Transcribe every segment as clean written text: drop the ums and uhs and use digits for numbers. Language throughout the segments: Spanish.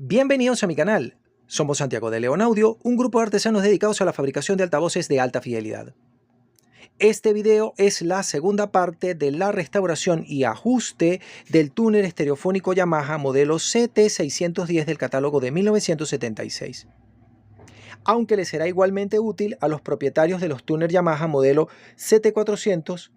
Bienvenidos a mi canal. Somos Santiago de León Audio, un grupo de artesanos dedicados a la fabricación de altavoces de alta fidelidad. Este video es la segunda parte de la restauración y ajuste del túner estereofónico Yamaha modelo CT610 del catálogo de 1976. Aunque le será igualmente útil a los propietarios de los túner Yamaha modelo CT400,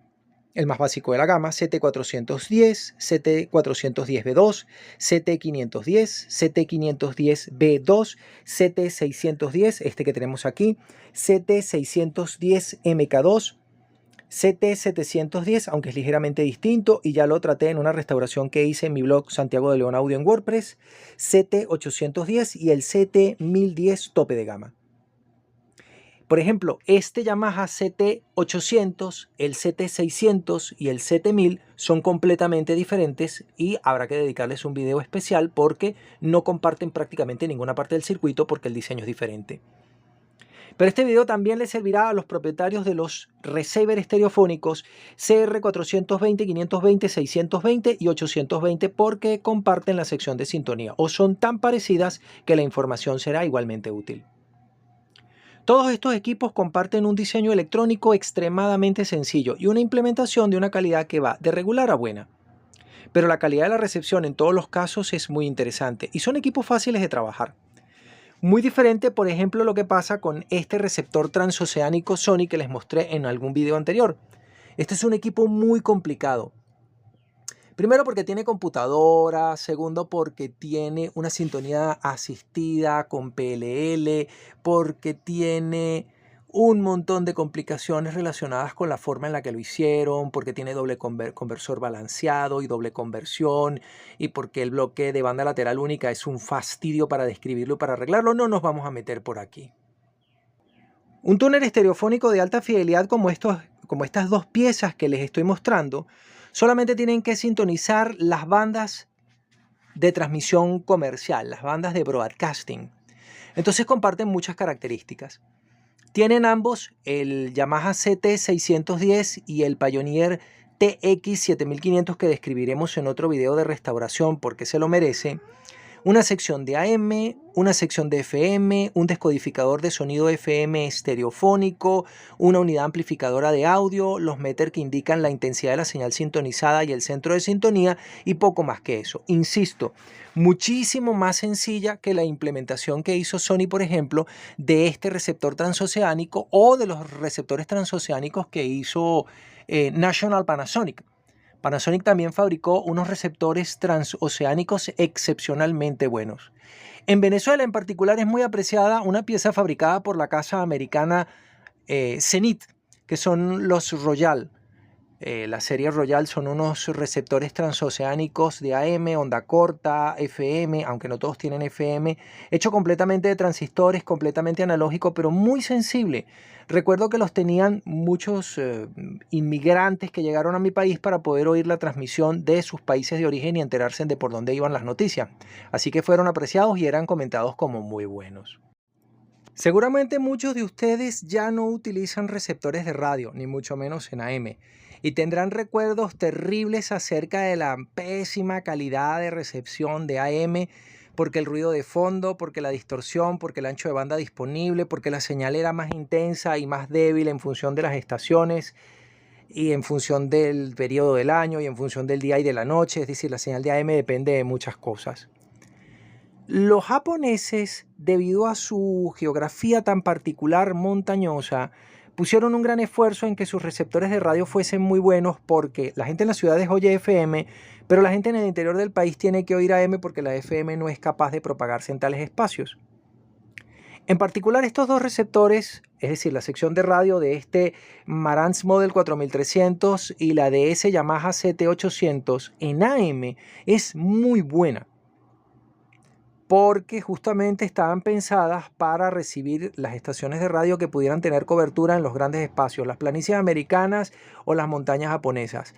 el más básico de la gama, CT410, CT410B2, CT510, CT510B2, CT610, este que tenemos aquí, CT610MK2, CT710, aunque es ligeramente distinto y ya lo traté en una restauración que hice en mi blog Santiago de León Audio en WordPress, CT810 y el CT1010 tope de gama. Por ejemplo, este Yamaha CT800, el CT600 y el CT1000 son completamente diferentes y habrá que dedicarles un video especial porque no comparten prácticamente ninguna parte del circuito porque el diseño es diferente. Pero este video también les servirá a los propietarios de los receiver estereofónicos CR420, 520, 620 y 820 porque comparten la sección de sintonía o son tan parecidas que la información será igualmente útil. Todos estos equipos comparten un diseño electrónico extremadamente sencillo y una implementación de una calidad que va de regular a buena. Pero la calidad de la recepción en todos los casos es muy interesante y son equipos fáciles de trabajar. Muy diferente, por ejemplo, lo que pasa con este receptor transoceánico Sony que les mostré en algún video anterior. Este es un equipo muy complicado. Primero porque tiene computadora, segundo porque tiene una sintonía asistida con PLL, porque tiene un montón de complicaciones relacionadas con la forma en la que lo hicieron, porque tiene doble conversor balanceado y doble conversión, y porque el bloque de banda lateral única es un fastidio para describirlo y para arreglarlo. No nos vamos a meter por aquí. Un túner estereofónico de alta fidelidad como estas dos piezas que les estoy mostrando, solamente tienen que sintonizar las bandas de transmisión comercial, las bandas de broadcasting. Entonces comparten muchas características. Tienen ambos el Yamaha CT610 y el Pioneer TX7500 que describiremos en otro video de restauración porque se lo merece. Una sección de AM, una sección de FM, un descodificador de sonido FM estereofónico, una unidad amplificadora de audio, los meter que indican la intensidad de la señal sintonizada y el centro de sintonía y poco más que eso. Insisto, muchísimo más sencilla que la implementación que hizo Sony, por ejemplo, de este receptor transoceánico o de los receptores transoceánicos que hizo National Panasonic. Panasonic también fabricó unos receptores transoceánicos excepcionalmente buenos. En Venezuela en particular es muy apreciada una pieza fabricada por la casa americana Zenith, que son los Royal. La serie Royal son unos receptores transoceánicos de AM, onda corta, FM, aunque no todos tienen FM, hecho completamente de transistores, completamente analógico, pero muy sensible. Recuerdo que los tenían muchos inmigrantes que llegaron a mi país para poder oír la transmisión de sus países de origen y enterarse de por dónde iban las noticias. Así que fueron apreciados y eran comentados como muy buenos. Seguramente muchos de ustedes ya no utilizan receptores de radio, ni mucho menos en AM, y tendrán recuerdos terribles acerca de la pésima calidad de recepción de AM, porque el ruido de fondo, porque la distorsión, porque el ancho de banda disponible, porque la señal era más intensa y más débil en función de las estaciones y en función del periodo del año y en función del día y de la noche, es decir, la señal de AM depende de muchas cosas. Los japoneses, debido a su geografía tan particular montañosa, pusieron un gran esfuerzo en que sus receptores de radio fuesen muy buenos porque la gente en las ciudades oye FM, pero la gente en el interior del país tiene que oír AM porque la FM no es capaz de propagarse en tales espacios. En particular estos dos receptores, es decir, la sección de radio de este Marantz Model 4300 y la de ese Yamaha CT800 en AM es muy buena, porque justamente estaban pensadas para recibir las estaciones de radio que pudieran tener cobertura en los grandes espacios, las planicies americanas o las montañas japonesas.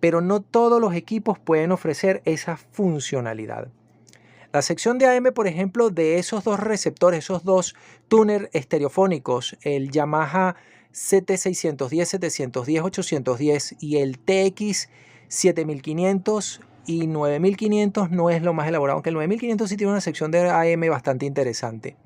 Pero no todos los equipos pueden ofrecer esa funcionalidad. La sección de AM, por ejemplo, de esos dos receptores, esos dos tuner estereofónicos, el Yamaha CT610, 710, 810 y el TX7500 y 9500 no es lo más elaborado, aunque el 9500 sí tiene una sección de AM bastante interesante.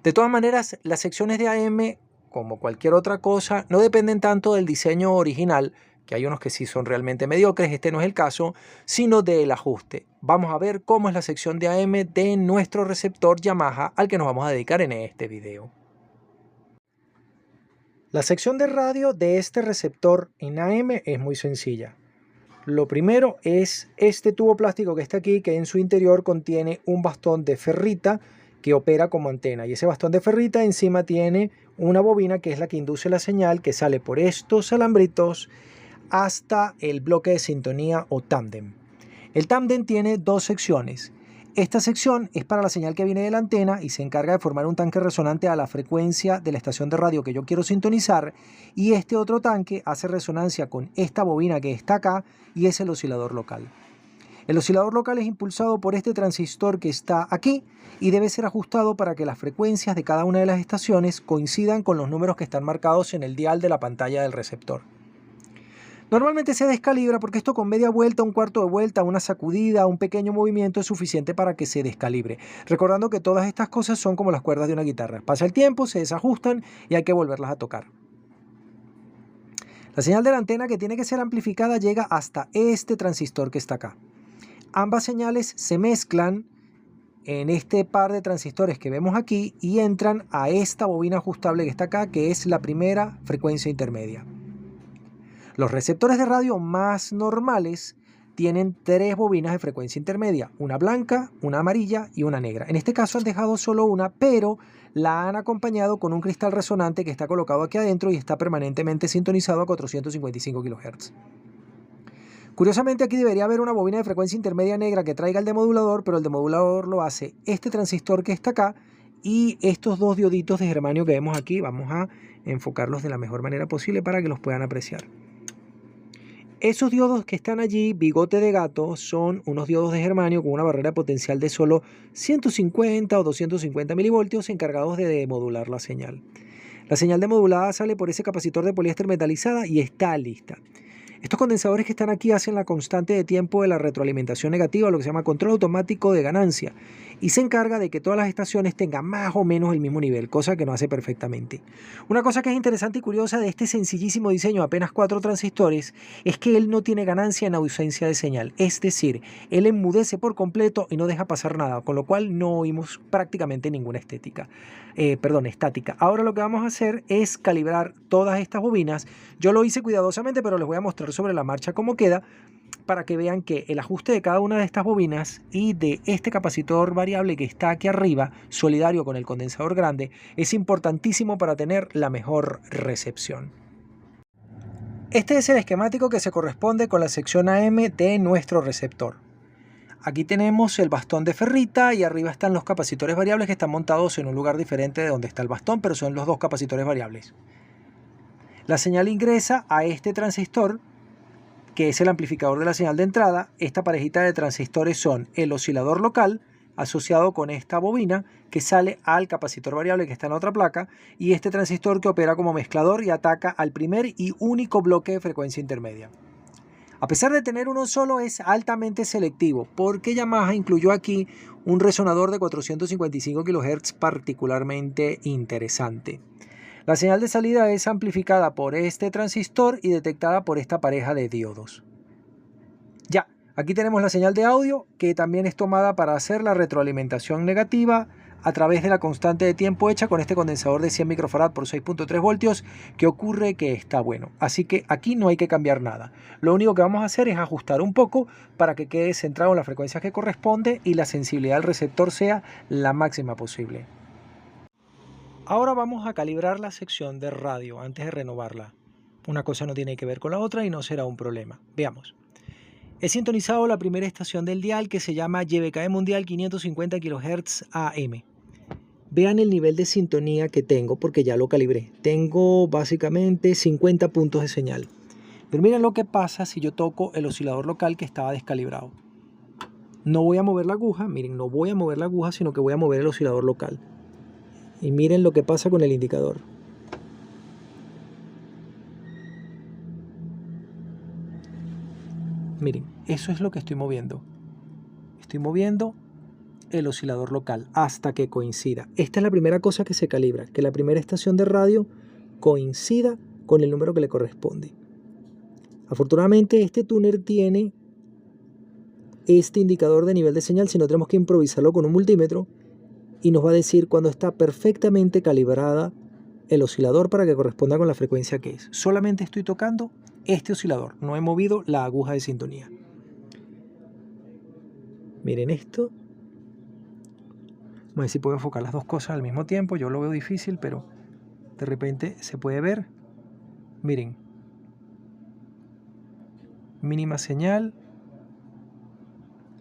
De todas maneras, las secciones de AM, como cualquier otra cosa, no dependen tanto del diseño original, que hay unos que sí son realmente mediocres, este no es el caso, sino del ajuste. Vamos a ver cómo es la sección de AM de nuestro receptor Yamaha al que nos vamos a dedicar en este video. La sección de radio de este receptor en AM es muy sencilla. Lo primero es este tubo plástico que está aquí, que en su interior contiene un bastón de ferrita que opera como antena, y ese bastón de ferrita encima tiene una bobina que es la que induce la señal que sale por estos alambritos hasta el bloque de sintonía o tándem. El tándem tiene dos secciones. Esta sección es para la señal que viene de la antena y se encarga de formar un tanque resonante a la frecuencia de la estación de radio que yo quiero sintonizar, y este otro tanque hace resonancia con esta bobina que está acá y es el oscilador local. El oscilador local es impulsado por este transistor que está aquí y debe ser ajustado para que las frecuencias de cada una de las estaciones coincidan con los números que están marcados en el dial de la pantalla del receptor. Normalmente se descalibra porque esto con media vuelta, un cuarto de vuelta, una sacudida, un pequeño movimiento es suficiente para que se descalibre. Recordando que todas estas cosas son como las cuerdas de una guitarra. Pasa el tiempo, se desajustan y hay que volverlas a tocar. La señal de la antena, que tiene que ser amplificada, llega hasta este transistor que está acá. Ambas señales se mezclan en este par de transistores que vemos aquí y entran a esta bobina ajustable que está acá, que es la primera frecuencia intermedia. Los receptores de radio más normales tienen tres bobinas de frecuencia intermedia, una blanca, una amarilla y una negra. En este caso han dejado solo una, pero la han acompañado con un cristal resonante que está colocado aquí adentro y está permanentemente sintonizado a 455 kHz. Curiosamente, aquí debería haber una bobina de frecuencia intermedia negra que traiga el demodulador, pero el demodulador lo hace este transistor que está acá y estos dos dioditos de germanio que vemos aquí. Vamos a enfocarlos de la mejor manera posible para que los puedan apreciar. Esos diodos que están allí, bigote de gato, son unos diodos de germanio con una barrera potencial de solo 150 o 250 milivoltios encargados de demodular la señal. La señal demodulada sale por ese capacitor de poliéster metalizada y está lista. Estos condensadores que están aquí hacen la constante de tiempo de la retroalimentación negativa, lo que se llama control automático de ganancia, y se encarga de que todas las estaciones tengan más o menos el mismo nivel, cosa que no hace perfectamente. Una cosa que es interesante y curiosa de este sencillísimo diseño, apenas 4 transistores, es que él no tiene ganancia en ausencia de señal, es decir, él enmudece por completo y no deja pasar nada, con lo cual no oímos prácticamente ninguna estática. Ahora lo que vamos a hacer es calibrar todas estas bobinas. Yo lo hice cuidadosamente, pero les voy a mostrar sobre la marcha cómo queda, para que vean que el ajuste de cada una de estas bobinas y de este capacitor variable que está aquí arriba, solidario con el condensador grande, es importantísimo para tener la mejor recepción. Este es el esquemático que se corresponde con la sección AM de nuestro receptor. Aquí tenemos el bastón de ferrita y arriba están los capacitores variables que están montados en un lugar diferente de donde está el bastón, pero son los dos capacitores variables. La señal ingresa a este transistor, que es el amplificador de la señal de entrada. Esta parejita de transistores son el oscilador local, asociado con esta bobina que sale al capacitor variable que está en la otra placa, y este transistor que opera como mezclador y ataca al primer y único bloque de frecuencia intermedia. A pesar de tener uno solo, es altamente selectivo, porque Yamaha incluyó aquí un resonador de 455 kHz particularmente interesante. La señal de salida es amplificada por este transistor y detectada por esta pareja de diodos. Ya, aquí tenemos la señal de audio, que también es tomada para hacer la retroalimentación negativa a través de la constante de tiempo hecha con este condensador de 100 microfarad por 6.3 voltios, que ocurre que está bueno. Así que aquí no hay que cambiar nada. Lo único que vamos a hacer es ajustar un poco para que quede centrado en las frecuencias que corresponde y la sensibilidad del receptor sea la máxima posible. Ahora vamos a calibrar la sección de radio antes de renovarla. Una cosa no tiene que ver con la otra y no será un problema. Veamos. He sintonizado la primera estación del dial, que se llama YBKE Mundial 550 kHz AM. Vean el nivel de sintonía que tengo porque ya lo calibré. Tengo básicamente 50 puntos de señal. Pero miren lo que pasa si yo toco el oscilador local que estaba descalibrado. No voy a mover la aguja, miren, no voy a mover la aguja, sino que voy a mover el oscilador local. Y miren lo que pasa con el indicador. Miren, eso es lo que estoy moviendo. Estoy moviendo el oscilador local hasta que coincida. Esta es la primera cosa que se calibra, que la primera estación de radio coincida con el número que le corresponde. Afortunadamente este tuner tiene este indicador de nivel de señal, si no tenemos que improvisarlo con un multímetro y nos va a decir cuando está perfectamente calibrada el oscilador para que corresponda con la frecuencia que es. Solamente estoy tocando este oscilador, no he movido la aguja de sintonía. Miren esto. Vamos a ver si puedo enfocar las dos cosas al mismo tiempo. Yo lo veo difícil, pero de repente se puede ver. Miren. Mínima señal.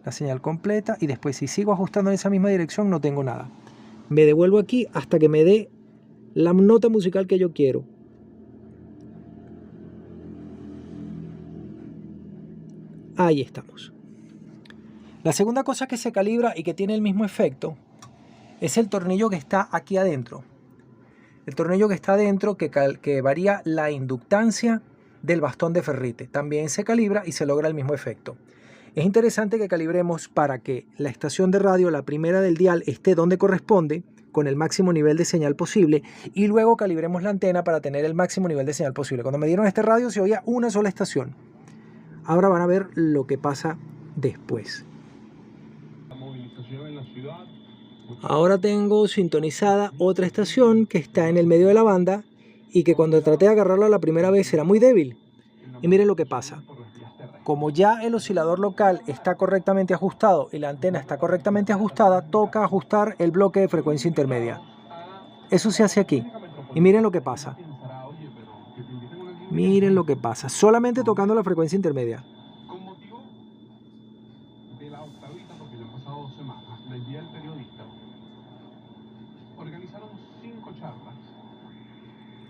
La señal completa. Y después si sigo ajustando en esa misma dirección no tengo nada. Me devuelvo aquí hasta que me dé la nota musical que yo quiero. Ahí estamos. La segunda cosa que se calibra y que tiene el mismo efecto es el tornillo que está aquí adentro. El tornillo que está adentro que varía la inductancia del bastón de ferrite. También se calibra y se logra el mismo efecto. Es interesante que calibremos para que la estación de radio, la primera del dial, esté donde corresponde, con el máximo nivel de señal posible, y luego calibremos la antena para tener el máximo nivel de señal posible. Cuando me dieron este radio se oía una sola estación. Ahora van a ver lo que pasa después. Ahora tengo sintonizada otra estación que está en el medio de la banda y que cuando traté de agarrarla la primera vez era muy débil. Y miren lo que pasa. Como ya el oscilador local está correctamente ajustado y la antena está correctamente ajustada, toca ajustar el bloque de frecuencia intermedia. Eso se hace aquí. Y miren lo que pasa. Miren lo que pasa. Solamente tocando la frecuencia intermedia.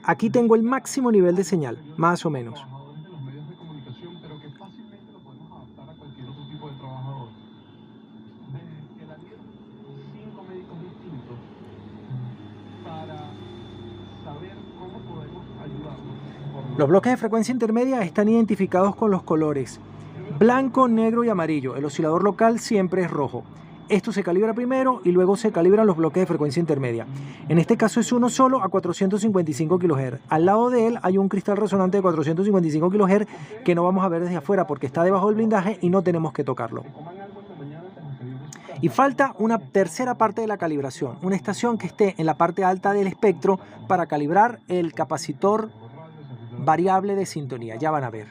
Aquí tengo el máximo nivel de señal, más o menos. Los bloques de frecuencia intermedia están identificados con los colores blanco, negro y amarillo. El oscilador local siempre es rojo. Esto se calibra primero y luego se calibran los bloques de frecuencia intermedia. En este caso es uno solo a 455 kHz. Al lado de él hay un cristal resonante de 455 kHz que no vamos a ver desde afuera porque está debajo del blindaje y no tenemos que tocarlo. Y falta una tercera parte de la calibración, una estación que esté en la parte alta del espectro para calibrar el capacitor variable de sintonía. Ya van a ver.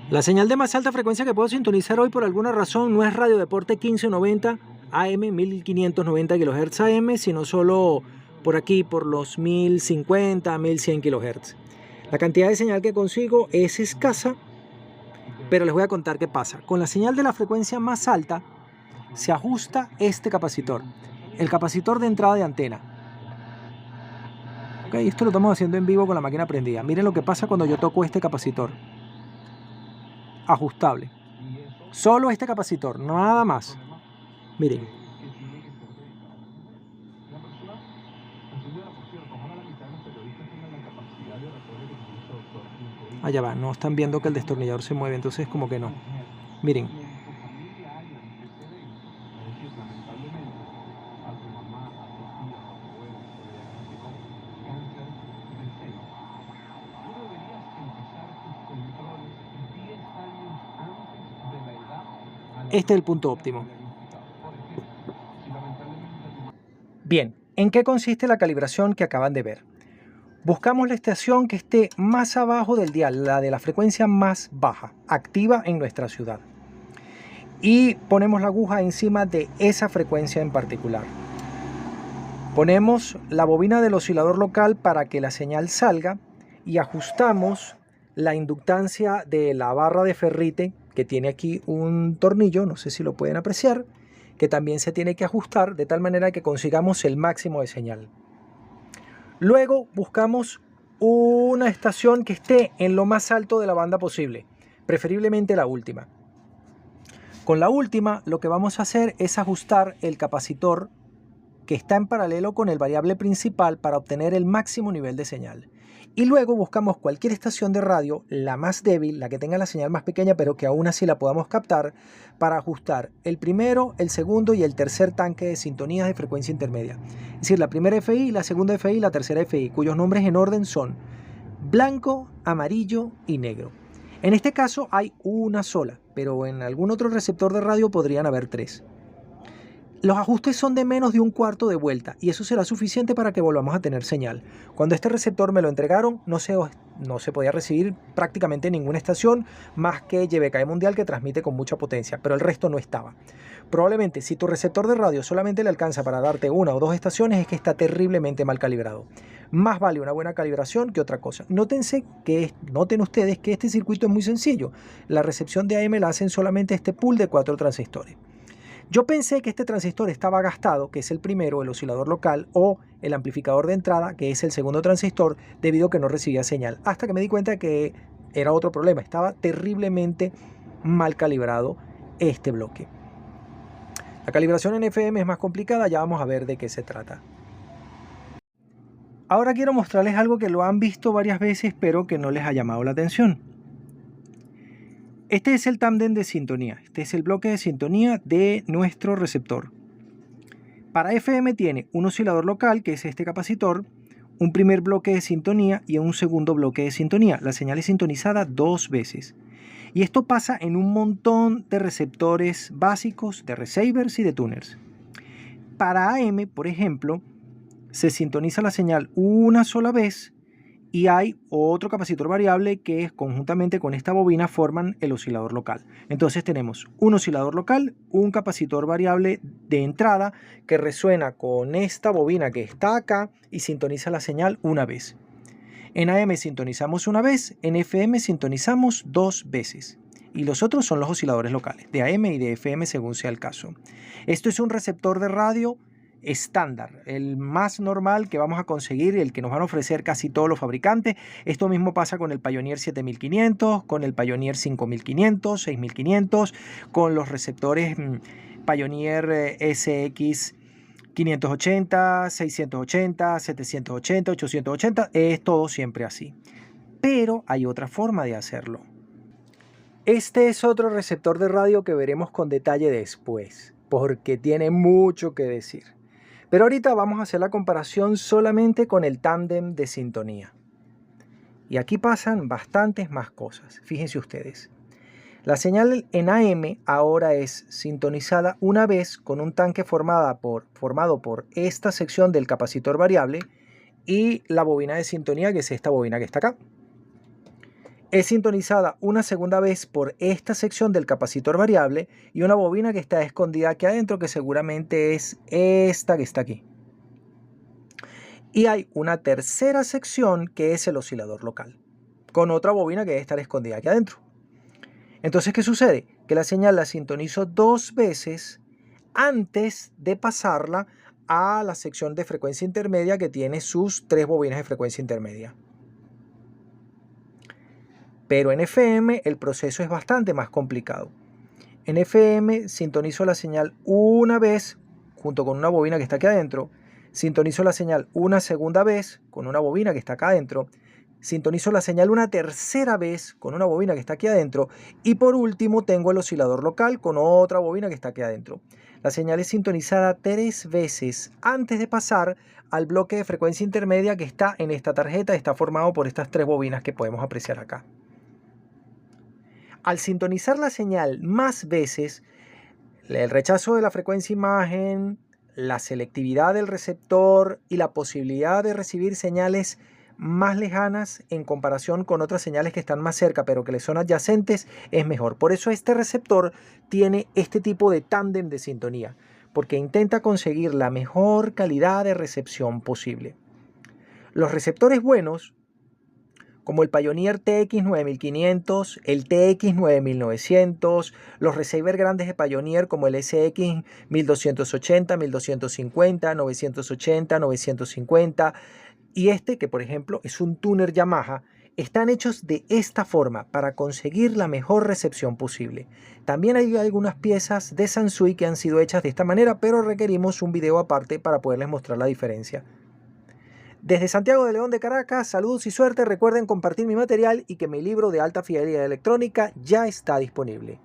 La señal de más alta frecuencia que puedo sintonizar hoy por alguna razón no es Radio Deporte 1590 AM, 1590 kHz AM, sino solo por aquí, por los 1050, 1100 kHz. La cantidad de señal que consigo es escasa, pero les voy a contar qué pasa. Con la señal de la frecuencia más alta se ajusta este capacitor, el capacitor de entrada de antena. Okay, esto lo estamos haciendo en vivo con la máquina prendida. Miren lo que pasa cuando yo toco este capacitor. Ajustable. Solo este capacitor, nada más. Miren. Allá va, no están viendo que el destornillador se mueve, entonces como que no. Miren. Este es el punto óptimo. Bien, ¿en qué consiste la calibración que acaban de ver? Buscamos la estación que esté más abajo del dial, la de la frecuencia más baja, activa en nuestra ciudad. Y ponemos la aguja encima de esa frecuencia en particular. Ponemos la bobina del oscilador local para que la señal salga y ajustamos la inductancia de la barra de ferrite que tiene aquí un tornillo, no sé si lo pueden apreciar, que también se tiene que ajustar de tal manera que consigamos el máximo de señal. Luego buscamos una estación que esté en lo más alto de la banda posible, preferiblemente la última. Con la última lo que vamos a hacer es ajustar el capacitor que está en paralelo con el variable principal para obtener el máximo nivel de señal. Y luego buscamos cualquier estación de radio, la más débil, la que tenga la señal más pequeña, pero que aún así la podamos captar, para ajustar el primero, el segundo y el tercer tanque de sintonías de frecuencia intermedia. Es decir, la primera FI, la segunda FI y la tercera FI, cuyos nombres en orden son blanco, amarillo y negro. En este caso hay una sola, pero en algún otro receptor de radio podrían haber 3. Los ajustes son de menos de un cuarto de vuelta y eso será suficiente para que volvamos a tener señal. Cuando este receptor me lo entregaron, no se podía recibir prácticamente en ninguna estación más que YBKE Mundial, que transmite con mucha potencia, pero el resto no estaba. Probablemente si tu receptor de radio solamente le alcanza para darte 1 o 2 estaciones, es que está terriblemente mal calibrado. Más vale una buena calibración que otra cosa. Noten ustedes que este circuito es muy sencillo. La recepción de AM la hacen solamente este pool de 4 transistores. Yo pensé que este transistor estaba gastado, que es el primero, el oscilador local, o el amplificador de entrada, que es el segundo transistor, debido a que no recibía señal. Hasta que me di cuenta que era otro problema. Estaba terriblemente mal calibrado este bloque. La calibración en FM es más complicada, ya vamos a ver de qué se trata. Ahora quiero mostrarles algo que lo han visto varias veces, pero que no les ha llamado la atención. Este es el tándem de sintonía, este es el bloque de sintonía de nuestro receptor. Para FM tiene un oscilador local, que es este capacitor, un primer bloque de sintonía y un segundo bloque de sintonía. La señal es sintonizada 2 veces. Y esto pasa en un montón de receptores básicos, de receivers y de tuners. Para AM, por ejemplo, se sintoniza la señal una sola vez y hay otro capacitor variable que conjuntamente con esta bobina forman el oscilador local. Entonces tenemos un oscilador local, un capacitor variable de entrada que resuena con esta bobina que está acá y sintoniza la señal una vez. En AM sintonizamos una vez, en FM sintonizamos 2 veces. Y los otros son los osciladores locales, de AM y de FM según sea el caso. Esto es un receptor de radio estándar, el más normal que vamos a conseguir, el que nos van a ofrecer casi todos los fabricantes. Esto mismo pasa con el Pioneer 7500, con el Pioneer 5500, 6500, con los receptores Pioneer SX 580, 680, 780, 880, es todo siempre así. Pero hay otra forma de hacerlo. Este es otro receptor de radio que veremos con detalle después, porque tiene mucho que decir. Pero ahorita vamos a hacer la comparación solamente con el tándem de sintonía. Y aquí pasan bastantes más cosas, fíjense ustedes. La señal en AM ahora es sintonizada una vez con un tanque formado por esta sección del capacitor variable y la bobina de sintonía, que es esta bobina que está acá. Es sintonizada una segunda vez por esta sección del capacitor variable y una bobina que está escondida aquí adentro, que seguramente es esta que está aquí. Y hay una tercera sección que es el oscilador local, con otra bobina que debe estar escondida aquí adentro. Entonces, ¿qué sucede? Que la señal la sintonizo 2 veces antes de pasarla a la sección de frecuencia intermedia, que tiene sus 3 bobinas de frecuencia intermedia. Pero en FM el proceso es bastante más complicado. En FM sintonizo la señal una vez junto con una bobina que está aquí adentro, sintonizo la señal una segunda vez con una bobina que está acá adentro, sintonizo la señal una tercera vez con una bobina que está aquí adentro y por último tengo el oscilador local con otra bobina que está aquí adentro. La señal es sintonizada 3 veces antes de pasar al bloque de frecuencia intermedia que está en esta tarjeta, está formado por estas 3 bobinas que podemos apreciar acá. Al sintonizar la señal más veces, el rechazo de la frecuencia imagen, la selectividad del receptor y la posibilidad de recibir señales más lejanas en comparación con otras señales que están más cerca pero que le son adyacentes es mejor. Por eso este receptor tiene este tipo de tándem de sintonía, porque intenta conseguir la mejor calidad de recepción posible. Los receptores buenos, como el Pioneer TX9500, el TX9900, los receivers grandes de Pioneer como el SX 1280, 1250, 980, 950 y este que por ejemplo es un tuner Yamaha, están hechos de esta forma para conseguir la mejor recepción posible. También hay algunas piezas de Sansui que han sido hechas de esta manera, pero requerimos un video aparte para poderles mostrar la diferencia. Desde Santiago de León de Caracas, saludos y suerte. Recuerden compartir mi material y que mi libro de alta fidelidad electrónica ya está disponible.